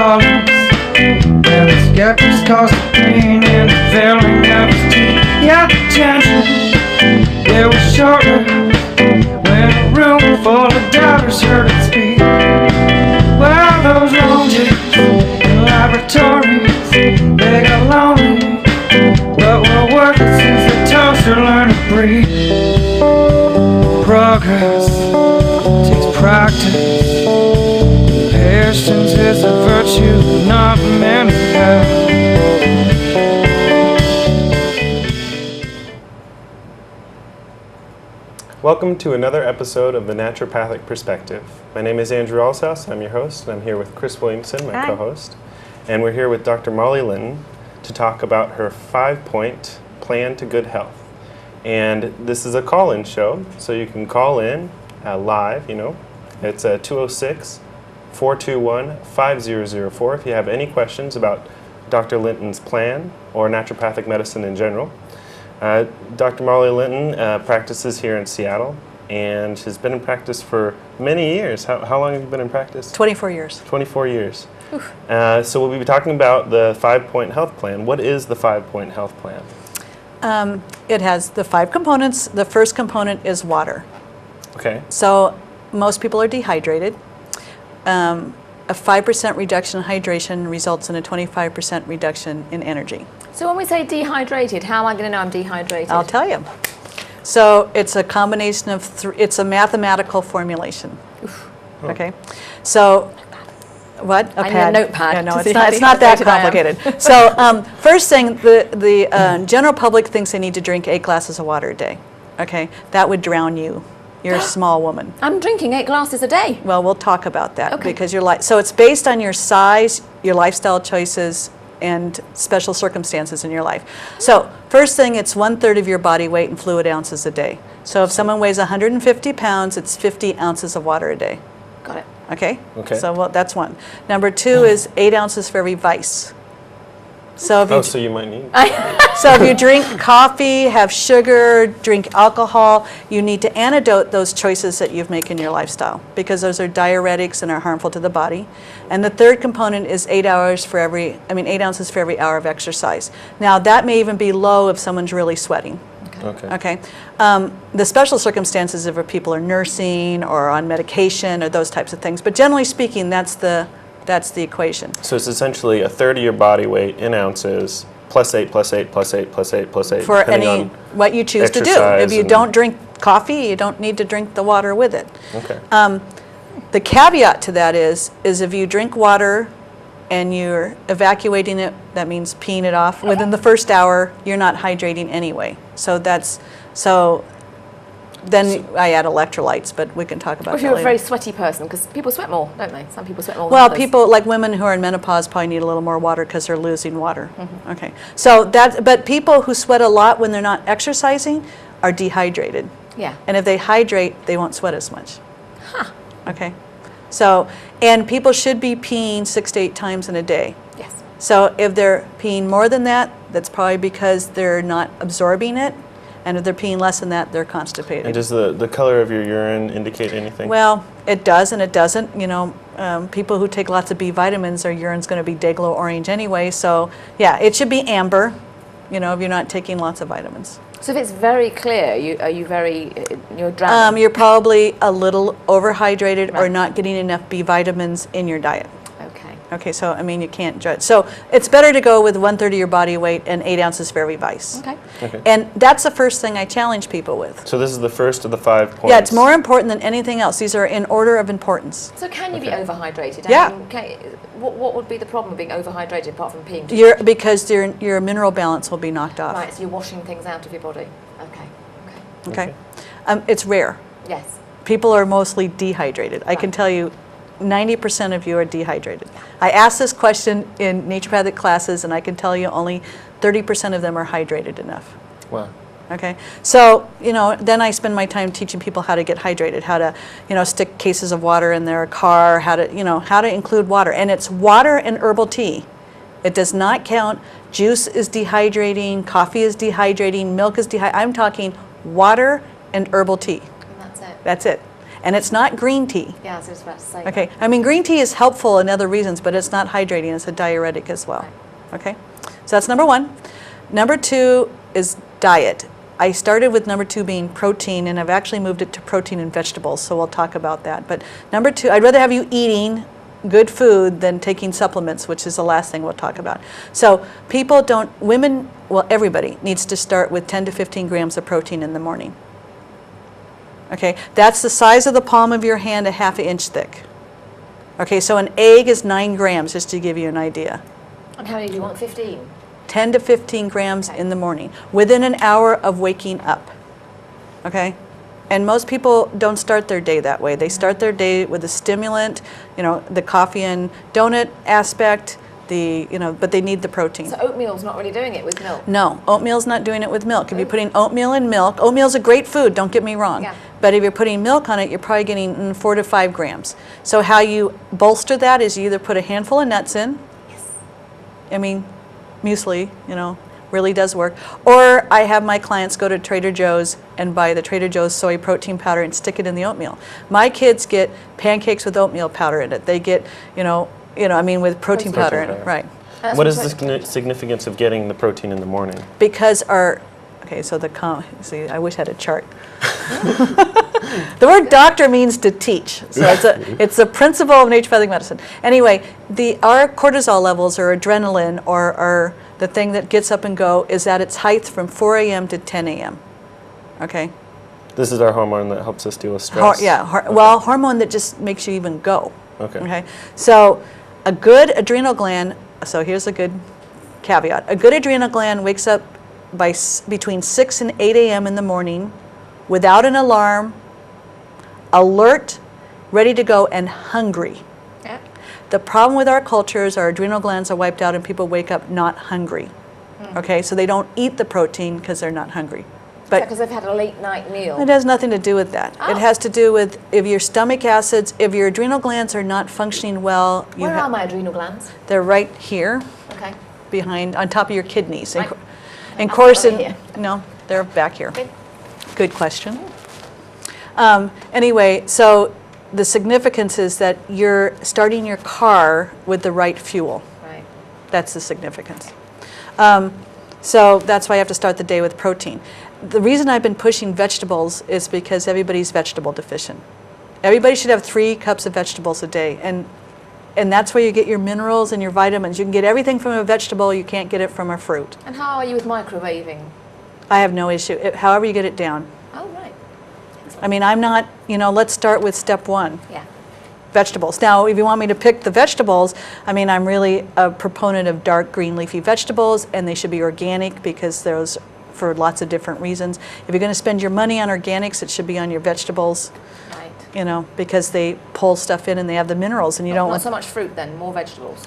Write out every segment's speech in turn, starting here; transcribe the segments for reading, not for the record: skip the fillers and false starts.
callings. Well, the skeptics caused the pain and the failing of his teeth. Yeah, the tension, it was shorter when a room full of doubters heard it speak. Well, those long days in laboratories, they got lonely, but were worth it since the toaster learned to breathe. Progress takes practice. Patience is a virtue not many have. Welcome to another episode of the Naturopathic Perspective. My name is Andrew Alsaus. I'm your host, and I'm here with Chris Williamson, my co-host. And we're here with Dr. Molly Linton to talk about her 5-point plan to good health. And this is a call-in show, so you can call in live, It's 206-421-5004 if you have any questions about Dr. Linton's plan or naturopathic medicine in general. Dr. Molly Linton practices here in Seattle and has been in practice for many years. How long have you been in practice? 24 years. 24 years. So we'll be talking about the 5-point health plan. What is the 5-point health plan? It has the 5 components. The first component is water. Okay. So most people are dehydrated. A 5% reduction in hydration results in a 25% reduction in energy. So when we say dehydrated, how am I going to know I'm dehydrated? I'll tell you. So it's a combination of it's a mathematical formulation. Okay. So what? I need a notepad. Yeah, no, it's not that complicated. So first thing, the general public thinks they need to drink 8 glasses of water a day. Okay, that would drown you. You're a small woman. I'm drinking 8 glasses a day. Well, we'll talk about that because so it's based on your size, your lifestyle choices, and special circumstances in your life. So first thing, it's 1/3 of your body weight in fluid ounces a day. So if someone weighs 150 pounds, it's 50 ounces of water a day. Got it. Okay? Okay. So that's one. Number 2 is 8 ounces for every vice. So So you might need. So if you drink coffee, have sugar, drink alcohol, you need to antidote those choices that you've made in your lifestyle because those are diuretics and are harmful to the body. And the third component is 8 ounces for every hour of exercise. Now that may even be low if someone's really sweating. Okay. The special circumstances if people are nursing or on medication or those types of things. But generally speaking, that's the equation. So it's essentially 1/3 of your body weight in ounces, plus 8, plus 8, plus 8, plus 8, plus 8. For what you choose to do. If you don't drink coffee, you don't need to drink the water with it. Okay. The caveat to that is if you drink water and you're evacuating it, that means peeing it off, within the first hour, you're not hydrating anyway. Then I add electrolytes, but we can talk about that if you're later. a very sweaty person, because people sweat more, don't they? Some people sweat more Well, than others. people like women who are in menopause probably need a little more water because they're losing water. Mm-hmm. Okay, so but people who sweat a lot when they're not exercising are dehydrated. Yeah. And if they hydrate, they won't sweat as much. Huh. Okay, so and people should be peeing 6 to 8 times in a day. Yes. So if they're peeing more than that, that's probably because they're not absorbing it. And if they're peeing less than that, they're constipated. And does the color of your urine indicate anything? Well, it does and it doesn't. People who take lots of B vitamins, their urine's going to be day glow orange anyway. So, yeah, it should be amber, if you're not taking lots of vitamins. So if it's very clear, you're drowning? You're probably a little overhydrated or Right. not getting enough B vitamins in your diet. Okay. Okay, so, you can't judge. So it's better to go with 1/3 of your body weight and 8 ounces for every vice. Okay. And that's the first thing I challenge people with. So this is the first of the 5 points. Yeah, it's more important than anything else. These are in order of importance. So can you be overhydrated? Yeah. What would be the problem of being overhydrated apart from peeing too much? Because your mineral balance will be knocked off. Right, so you're washing things out of your body. Okay. It's rare. Yes. People are mostly dehydrated. I can tell you 90% of you are dehydrated. I asked this question in naturopathic classes, and I can tell you only 30% of them are hydrated enough. Wow. Okay, so then I spend my time teaching people how to get hydrated, how to stick cases of water in their car, how to include water, and it's water and herbal tea. It does not count. Juice is dehydrating, coffee is dehydrating, milk is dehydrating. I'm talking water and herbal tea. And that's it. That's it. And it's not green tea. Yeah, I was just about to say. Okay, I mean, green tea is helpful in other reasons, but it's not hydrating, it's a diuretic as well. Okay, so that's number 1. Number 2 is diet. I started with number 2 being protein, and I've actually moved it to protein and vegetables, so we'll talk about that. But number 2, I'd rather have you eating good food than taking supplements, which is the last thing we'll talk about. So people don't, women, well, everybody needs to start with 10 to 15 grams of protein in the morning. Okay, that's the size of the palm of your hand, a ½ inch thick. Okay, so an egg is 9 grams, just to give you an idea. And how many do you want? 15? 10 to 15 grams in the morning, within an hour of waking up. Okay? And most people don't start their day that way. They start their day with a stimulant, you know, the coffee and donut aspect, but they need the protein. So oatmeal's not really doing it with milk? No, oatmeal's not doing it with milk. If you're putting oatmeal in milk, oatmeal's a great food, don't get me wrong. Yeah. But if you're putting milk on it, you're probably getting 4 to 5 grams. So how you bolster that is you either put a handful of nuts in. Yes. I mean, muesli, you know, really does work. Or I have my clients go to Trader Joe's and buy the Trader Joe's soy protein powder and stick it in the oatmeal. My kids get pancakes with oatmeal powder in it. They get, I mean, with protein powder in it, right. What is the significance of getting the protein in the morning? Because see, I wish I had a chart. The word doctor means to teach, so it's a principle of naturopathic medicine. Anyway, our cortisol levels or adrenaline or the thing that gets up and go is at its height from 4 a.m. to 10 a.m. Okay? This is our hormone that helps us deal with stress? Hormone that just makes you even go. Okay. So a good adrenal gland, so here's a good caveat. A good adrenal gland wakes up between 6 and 8 a.m. in the morning without an alarm, alert, ready to go, and hungry. Yeah. The problem with our culture is our adrenal glands are wiped out and people wake up not hungry. Okay, so they don't eat the protein because they're not hungry. But because they've had a late night meal? it has nothing to do with that. Oh. It has to do with if your stomach acids, if your adrenal glands are not functioning well. Where are my adrenal glands? They're right here, Okay. behind, on top of your kidneys. Right. And Up course, over here. no, they're back here. Okay. Good question. Anyway, so the significance is that you're starting your car with the right fuel. Right. That's the significance. So that's why I have to start the day with protein. The reason I've been pushing vegetables is because everybody's vegetable deficient. Everybody should have 3 cups of vegetables a day, and that's where you get your minerals and your vitamins. You can get everything from a vegetable, you can't get it from a fruit. And how are you with microwaving? I have no issue, however you get it down. Oh, right. I mean, I'm not, let's start with step 1. Yeah. Vegetables. Now, if you want me to pick the vegetables, I mean, I'm really a proponent of dark green leafy vegetables, and they should be organic because those, for lots of different reasons. If you're going to spend your money on organics, it should be on your vegetables, Right. because they pull stuff in and they have the minerals, and you don't Not want. so much fruit then, more vegetables.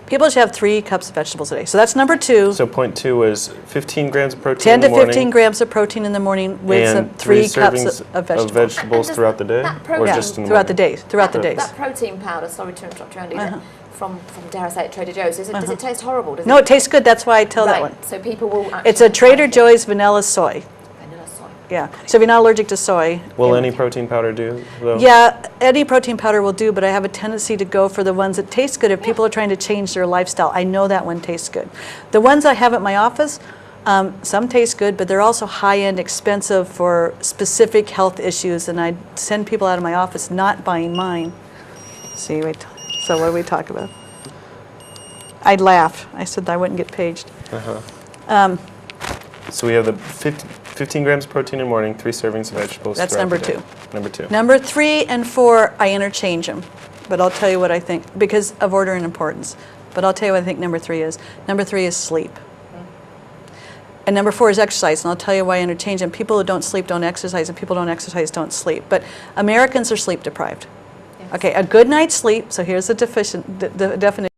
People should have 3 cups of vegetables a day. So that's number 2. So point 2 is 15 grams of protein 10 in the to morning. 15 grams of protein in the morning with and some 3 cups servings of vegetables. vegetables throughout the day? that Or protein- just in the throughout the morning? days. Throughout the days. That protein powder, sorry to interrupt you, Andy, Uh-huh. from dare I say it, Trader Joe's, does it taste horrible? Does No, it tastes good. That's why I tell that Right, one. so people will actually... It's a Trader Joe's vanilla soy. Vanilla soy. Yeah. So if you're not allergic to soy. Will any protein powder do, though? Yeah, any protein powder will do, but I have a tendency to go for the ones that taste good if people are trying to change their lifestyle. I know that one tastes good. The ones I have at my office, some taste good, but they're also high-end, expensive for specific health issues, and I send people out of my office not buying mine. See, wait. So what do we talk about? I'd laugh. I said I wouldn't get paged. So we have the 15 grams of protein in the morning, 3 servings of vegetables. That's throughout number the day. 2. Number 2. Number 3 and 4, I interchange them, but I'll tell you what I think, because of order and importance. But I'll tell you what I think number 3 is. Number 3 is sleep. And number 4 is exercise, and I'll tell you why I interchange them. People who don't sleep don't exercise, and people who don't exercise don't sleep. But Americans are sleep deprived. Yes. Okay, a good night's sleep, so here's the definition.